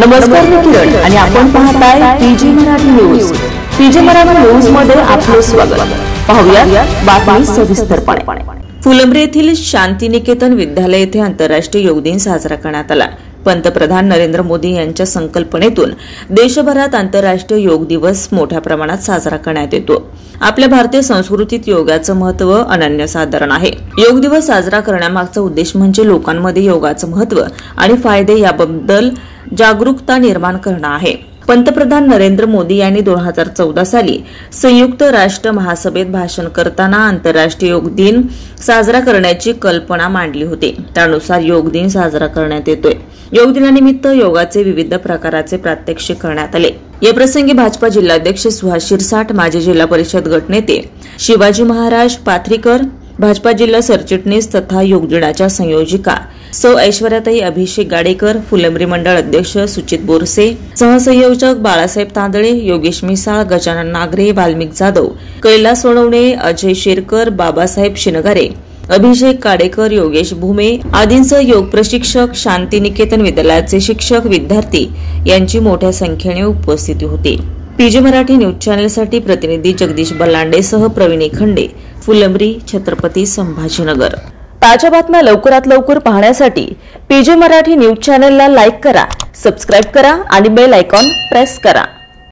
नमस्कार, मी किरण आणि आपण पाहताय PG Marathi news. PG Marathi news मध्ये आपले स्वागत। पाहूया बातमी सविस्तरपणे। फुलंब्री येथील शांतिनिकेतन विद्यालय येथे आंतरराष्ट्रीय योग दिन साजरा करण्यात आला। पंतप्रधान नरेंद्र मोदी यांच्या संकल्पनेतून देशभरात आंतरराष्ट्रीय योग दिवस मोठ्या प्रमाणात साजरा करण्यात येतो। आपल्या भारतीय संस्कृतीत योगाचं महत्त्व अनन्यसाधारण आहे। योग दिवस साजरा करण्यामागचा उद्देश म्हणजे लोकांमध्ये योगाचं महत्त्व आणि फायदे याबद्दल जागरूकता निर्माण करणं आहे। पंतप्रधान नरेंद्र मोदी यांनी 2014 साली संयुक्त राष्ट्र महासभेत भाषण करताना आंतरराष्ट्रीय योग दिन साजरा करण्याची कल्पना मांडली होती। त्यानुसार योग दिन साजरा करण्यात येतोय। योग दिनानिमित्त योगाचे विविध प्रकाराचे प्रात्यक्षिक करण्यात आले। या प्रसंगी भाजपा जिल्हाध्यक्ष सुहास शिरसाट, माजी जिल्हा परिषद गटनेते शिवाजी महाराज पाथरीकर, भाजपा जिल्हा सरचिटणीस तथा योग दिनाच्या संयोजिका सौ ऐश्वर्याताई अभिषेक गाडेकर, फुलंब्री मंडळ अध्यक्ष सुचित बोरसे, सहसंयोजक बाळासाहेब तांदळे, योगेश मिसाळ, गजानन नागरे, वाल्मिक जाधव, कैलास सोनवणे, अजय शेरकर, बाबासाहेब शिनगारे, अभिषेक काडेकर, योगेश भूमे आदींसह योग प्रशिक्षक, शांतिनिकेतन विद्यालयाचे शिक्षक, विद्यार्थी यांची मोठ्या संख्येने उपस्थिती होती। पीजी मराठी न्यूज चॅनलसाठी प्रतिनिधी जगदीश बलांडेसह प्रवीण खंडे, फुलंब्री, छत्रपती संभाजीनगर। ताज्या बातम्या लवकरात लवकर पाहण्यासाठी पीजी मराठी न्यूज चॅनलला लाईक करा, सबस्क्राइब करा आणि बेल आयकॉन प्रेस करा।